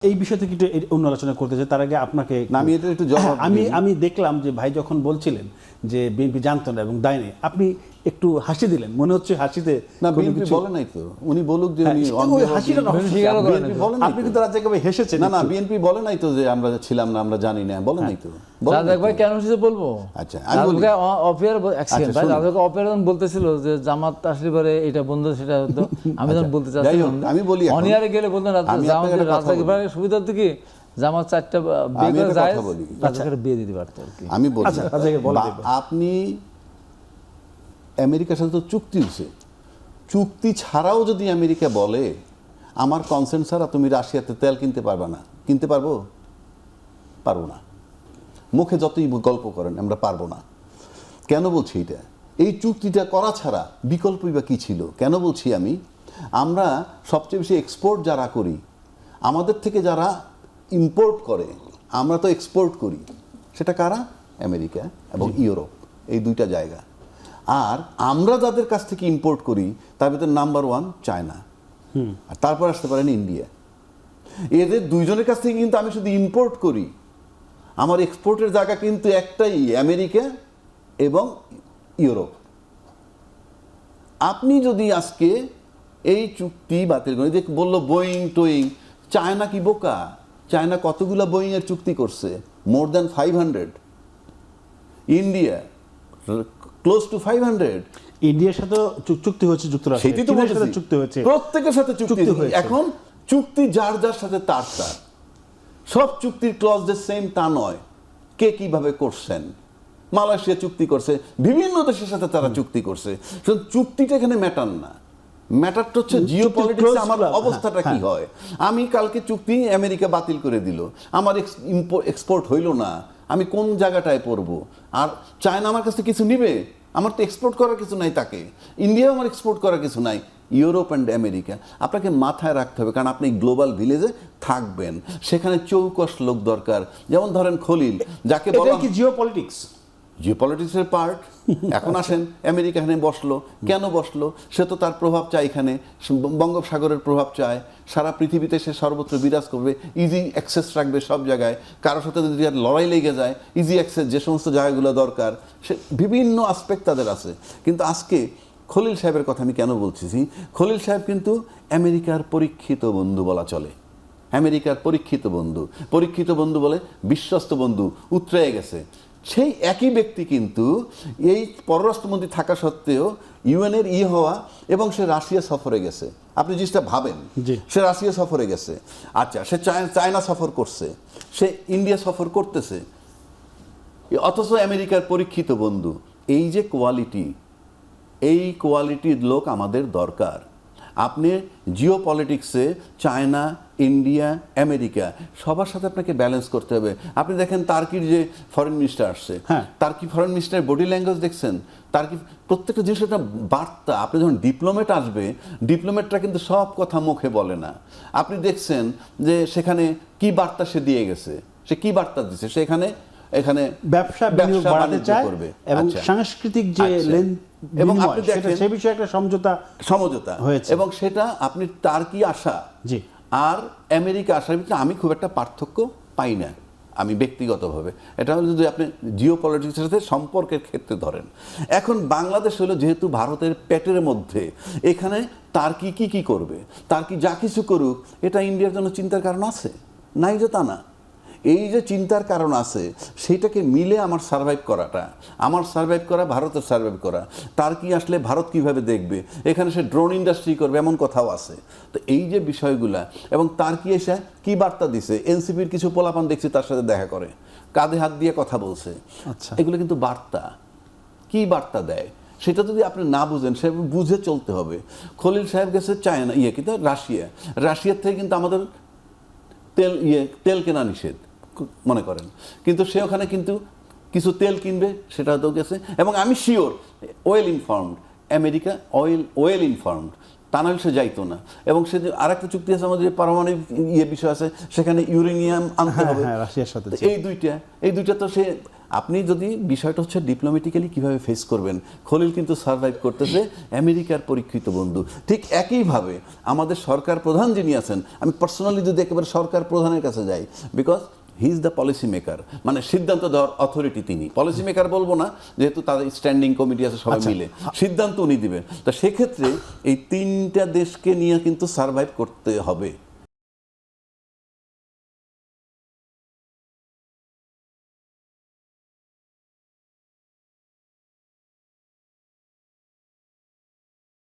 এই বিষয় থেকে একটু অন্য আলোচনা করতে চাই, তার আগে আপনাকে আমি এটা একটু জবাব আমি দেখলাম যে ভাই যখন বলছিলেন যে বিএনপি জানতো না এবং দেয় নাই, আপনি একটু হাসি দিলেন, মনে হচ্ছে হাসিতে না বিএনপি বলে নাই তো, উনি বলুক যে উনি ওই হাসিটা না, বিএনপি বলে নাই, আপনি কিন্তু রাজ্জাক ভাই হেসেছেন। না না বিএনপি বলে নাই তো যে আমরা ছিলাম না, আমরা জানি না, বলে নাই তো। রাজ্জাক ভাই কেন হেসেছে বলবো? আচ্ছা আমি বলি অফিয়ার অ্যাকসিডেন্ট ভাই, রাজ্জাক অফিয়ার বলতেছিল যে জামাত আসলে পরে এটা বন্ধ সেটা হতো, আমি যখন বলতে চাচ্ছিলাম আমি বলি অনিয়ারে গেলে বলতেন রাজ্জাক ভাই সুবিধার দিকে জামাত চারটা বিয়ে করে যায়, রাজ্জাকের বিয়ে দিতে পারতো আর কি। আমি বলি আপনি আমেরিকার সাথে তো চুক্তি হয়েছে, চুক্তি ছাড়াও যদি আমেরিকা বলে আমার কনসেন্ট ছাড়া তুমি রাশিয়াতে তেল কিনতে পারবে না, কিনতে পারবো? পারবো না। মুখে যতই গল্প করেন আমরা পারবো না। কেন বলছি এটা? এই চুক্তিটা করা ছাড়া বিকল্পই বা কী ছিল? কেন বলছি আমি, আমরা সবচেয়ে বেশি এক্সপোর্ট যারা করি, আমাদের থেকে যারা ইম্পোর্ট করে আমরা তো এক্সপোর্ট করি, সেটা কারা? আমেরিকা এবং ইউরোপ, এই দুইটা জায়গা। আর আমরা যাদের কাছ থেকে ইম্পোর্ট করি তার ভিতরে নাম্বার 1 চায়না, আর তারপর আসতে পারেন ইন্ডিয়া। এদের দুইজনের কাছ থেকে কিন্তু আমি শুধু ইম্পোর্ট করি, আমার এক্সপোর্টের জায়গা কিন্তু একটাই, আমেরিকা এবং ইউরোপ। আপনি যদি আজকে এই চুক্তি বাতিল করেন, যে বললো বোয়িং টোয়িং, চায়না কি বোকা? চায়না কতগুলো বোয়িং এর চুক্তি করছে? More than 500। India close two 500। ইন্ডিয়ার সাথে চুক্তি হয়েছে, যুক্তরাষ্ট্রের সাথে চুক্তি হয়েছে, প্রত্যেকের সাথে চুক্তি হয়েছে। এখন চুক্তি যার যার সাথে তার তার, সব চুক্তির ক্লজ যে সেম তা নয়। কে কিভাবে করছেন? মালয়েশিয়া চুক্তি করছে, বিভিন্ন দেশের সাথে তারা চুক্তি করছে। চুক্তিটা এখানে ম্যাটার না, ম্যাটারটা হচ্ছে জিওপলিটিক্সে আমার অবস্থাটা কি হয়। আমি কালকে চুক্তি আমেরিকা বাতিল করে দিল, আমার এক্সপোর্ট হইল না, আমি কোন জায়গাটায় পড়বো? আর চায়না আমার কাছে কিছু নিবে? আমার তো এক্সপোর্ট করার কিছু নাই তাকে, ইন্ডিয়াও আমার এক্সপোর্ট করার কিছু নাই। ইউরোপ অ্যান্ড আমেরিকা আপনাকে মাথায় রাখতে হবে, কারণ আপনি গ্লোবাল ভিলেজে থাকবেন, সেখানে চৌকস লোক দরকার। যেমন ধরেন খলিল, যাকে বলা কি জিওপলিটিক্স, জিওপলিটিক্সের পার্ট। এখন আসেন আমেরিকা এখানে বসলো, কেন বসলো? সে তো তার প্রভাব চায়, এখানে বঙ্গোপসাগরের প্রভাব চায়, সারা পৃথিবীতে সে সর্বত্র বিরাজ করবে, ইজি অ্যাক্সেস রাখবে সব জায়গায়। কারোর সাথে যদি আর লড়াই লেগে যায়, ইজি অ্যাক্সেস যে সমস্ত জায়গাগুলো দরকার, সে বিভিন্ন আসপেক্ট তাদের আছে। কিন্তু আজকে খলিল সাহেবের কথা আমি কেন বলছি, খলিল সাহেব কিন্তু আমেরিকার পরীক্ষিত বন্ধু বলা চলে, আমেরিকার পরীক্ষিত বন্ধু বলে বিশ্বস্ত বন্ধু উতরে গেছে। সেই একই ব্যক্তি কিন্তু এই পররাষ্ট্রমন্ত্রী থাকা সত্ত্বেও ইউএনের হওয়া, এবং সে রাশিয়া সফরে গেছে। আপনি জিনিসটা ভাবেন, সে রাশিয়া সফরে গেছে, আচ্ছা সে চায়না সফর করছে, সে ইন্ডিয়া সফর করতেছে, অথচ আমেরিকার পরীক্ষিত বন্ধু। এই যে কোয়ালিটি, এই কোয়ালিটির লোক আমাদের দরকার। আপনি জিওপলিটিক্সে চায়না, ইন্ডিয়া, আমেরিকা সবার সাথে আপনাকে ব্যালেন্স করতে হবে। আপনি দেখেন তার্কির যে ফরেন মিনিস্টার আসছে, তার্কি ফরেন মিনিস্টারের বডি ল্যাঙ্গুয়েজ দেখছেন, তার্কি প্রত্যেকটা জিনিস একটা বার্তা। আপনি যখন ডিপ্লোমেট আসবে, ডিপ্লোমেটরা কিন্তু সব কথা মুখে বলে না। আপনি দেখছেন যে সেখানে কি বার্তা সে দিয়ে গেছে, সে কি বার্তা দিচ্ছে, সেখানে এখানে ব্যবসা বাড়াতে চায় এবং সাংস্কৃতিক যে এবং আপনি দেখেন সেই বিষয়ে একটা সমঝোতা হয়েছে, এবং সেটা আপনি তার্কি আসা আর আমেরিকা আসার ভিতরে আমি খুব একটা পার্থক্য পাই না, আমি ব্যক্তিগতভাবে। এটা হলো যদি আপনি জিওপলিটিক্সের সাথে সম্পর্কের ক্ষেত্রে ধরেন। এখন বাংলাদেশ হলো যেহেতু ভারতের পেটের মধ্যে, এখানে তার্কি কি করবে, তার্কি যা কিছু করুক, এটা ইন্ডিয়ার জন্য চিন্তার কারণ আছে, নাই যে তা না। এই যে চিন্তার কারণ আছে, সেইটাকে মিলে আমার সার্ভাইভ করাটা, আমার সার্ভাইভ করা, ভারতের সার্ভাইভ করা। তার কি আসলে ভারত কিভাবে দেখবে, এখানে সে ড্রোন ইন্ডাস্ট্রি করবে এমন কথাও আছে। তো এই যে বিষয়গুলা, এবং তার কি এসে কি বার্তা দিছে, এনসিপির কিছু পোলাপান দেখছি তার সাথে দেখা করে, কাঁধে হাত দিয়ে কথা বলছে, এগুলো কিন্তু বার্তা। কি বার্তা দেয় সেটা যদি আপনি না বুঝেন, সে বুঝে চলতে হবে। খলিল সাহেব গেছে চায়না, কিন্তু রাশিয়ার থেকে কিন্তু আমাদের তেল কেনা নিষেধ মনে করেন, কিন্তু সে ওখানে কিন্তু কিছু তেল কিনবে, সেটা তো গেছে। এবং আমি sure well informed, America well informed, তা নাহলে সে যাইতো না। এবং সে যে আরেকটা চুক্তি আছে আমাদের পারমাণবিক বিষয় আছে, সেখানে ইউরেনিয়াম আনতে হবে রাশিয়ার সাথে। এই দুইটা তো সে আপনি যদি বিষয়টা হচ্ছে ডিপ্লোম্যাটিক্যালি কিভাবে ফেস করবেন, খলিল কিন্তু সার্ভাইভ করতেছে আমেরিকার পরীক্ষিত বন্ধু। ঠিক একইভাবে আমাদের সরকার প্রধান যিনি আছেন, আমি পার্সোনালি যদি একেবারে সরকার প্রধানের কাছে যাই, because he is the policy maker, মানে সিদ্ধান্ত দেওয়ার অথরিটি তিনি। পলিসি মেকার বলবো না, যেহেতু তাদের স্ট্যান্ডিং কমিটি আছে সবাই মিলে, সিদ্ধান্ত উনি দিবেন। তা সেক্ষেত্রে এই তিনটা দেশকে নিয়ে কিন্তু সার্ভাইভ করতে হবে।